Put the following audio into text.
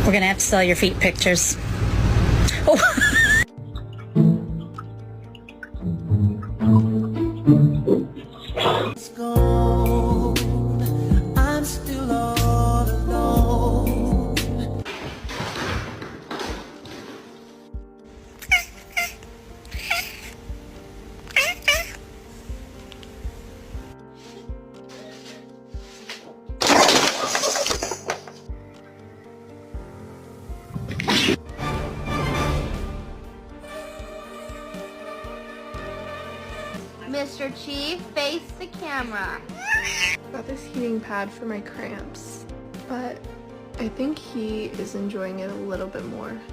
We're gonna have to sell your feet pictures. Oh. It's gone. I'm still all alone. Mr. Chief, face the camera. Got this heating pad for my cramps, but I think he is enjoying it a little bit more